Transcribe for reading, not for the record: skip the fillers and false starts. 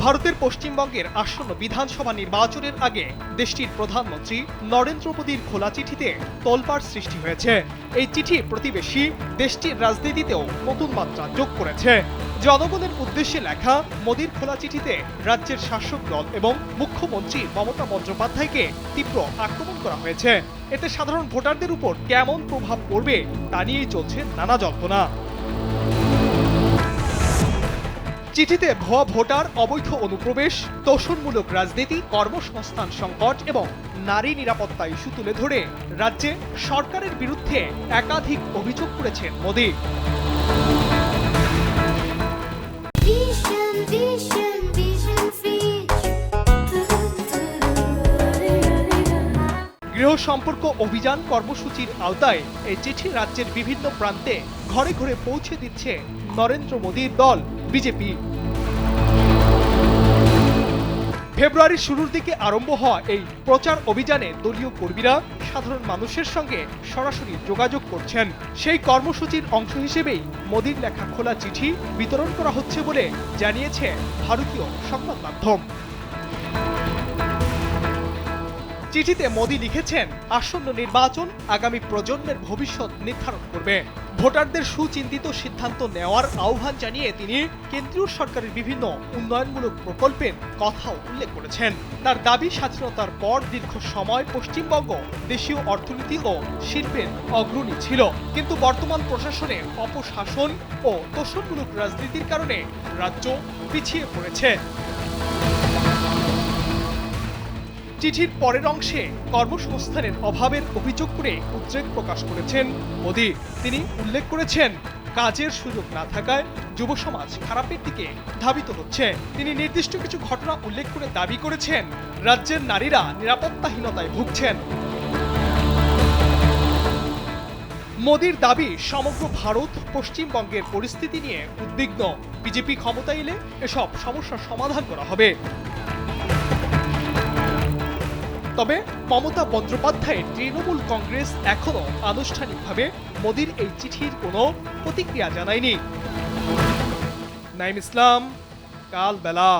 ভারতের পশ্চিমবঙ্গের আসন্ন বিধানসভা নির্বাচনের আগে দেশটির প্রধানমন্ত্রী নরেন্দ্র মোদীর খোলা চিঠিতে তোলপাড় সৃষ্টি হয়েছে। এই চিঠি প্রতিবেশী দেশটির রাজনীতিতেও নতুন মাত্রা যোগ করেছে। জনগণের উদ্দেশ্যে লেখা মোদীর খোলা চিঠিতে রাজ্যের শাসক দল এবং মুখ্যমন্ত্রী মমতা বন্দ্যোপাধ্যায়কে তীব্র আক্রমণ করা হয়েছে। এতে সাধারণ ভোটারদের উপর কেমন প্রভাব পড়বে তা নিয়েই চলছে নানা জল্পনা। চিঠিতে ভুয়া ভোটার, অবৈধ অনুপ্রবেশ, তোষণমূলক রাজনীতি, কর্মসংস্থান সংকট এবং নারী নিরাপত্তা ইস্যু তুলে ধরে রাজ্যে সরকারের বিরুদ্ধে একাধিক অভিযোগ করেছেন মোদী। গৃহ সম্পর্ক অভিযান কর্মসূচির আওতায় এই চিঠি রাজ্যের বিভিন্ন প্রান্তে ঘরে ঘরে পৌঁছে দিচ্ছে নরেন্দ্র মোদীর দল বিজেপি। ফেব্রুয়ারির শুরুর দিকে আরম্ভ হওয়া এই প্রচার অভিযানে দলীয় কর্মীরা সাধারণ মানুষের সঙ্গে সরাসরি যোগাযোগ করছেন। সেই কর্মসূচির অংশ হিসেবেই মোদীর লেখা খোলা চিঠি বিতরণ করা হচ্ছে বলে জানিয়েছে ভারতীয় সংবাদ মাধ্যম। চিঠিতে মোদী লিখেছেন, আসন্ন নির্বাচন আগামী প্রজন্মের ভবিষ্যৎ নির্ধারণ করবে। ভোটারদের সুচিন্তিত সিদ্ধান্ত নেওয়ার আহ্বান জানিয়ে তিনি কেন্দ্রীয় সরকারের বিভিন্ন উন্নয়নমূলক প্রকল্পের কথাও উল্লেখ করেছেন। তার দাবি, স্বাধীনতার পর দীর্ঘ সময় পশ্চিমবঙ্গ দেশীয় অর্থনীতি ও শিল্পের অগ্রণী ছিল, কিন্তু বর্তমান প্রশাসনে অপশাসন ও তোষণমূলক রাজনীতির কারণে রাজ্য পিছিয়ে পড়েছে। চিঠির পরের অংশে কর্মসংস্থানের অভাবের অভিযোগ করে উদ্বেগ প্রকাশ করেছেন মোদী। তিনি উল্লেখ করেছেন, কাজের সুযোগ না থাকায় যুব সমাজ খারাপের দিকে ধাবিত হচ্ছে। তিনি নির্দিষ্ট কিছু ঘটনা উল্লেখ করে দাবি করেছেন, রাজ্যের নারীরা নিরাপত্তাহীনতায় ভুগছেন। মোদীর দাবি, সমগ্র ভারত পশ্চিমবঙ্গের পরিস্থিতি নিয়ে উদ্বিগ্ন। বিজেপি ক্ষমতায় এলে এসব সমস্যার সমাধান করা হবে। তবে মমতা বন্দ্যোপাধ্যায়ের তৃণমূল কংগ্রেস এখনো আনুষ্ঠানিকভাবে মোদীর এই চিঠির কোনো প্রতিক্রিয়া জানায়নি। নাইম ইসলাম, কালবেলা।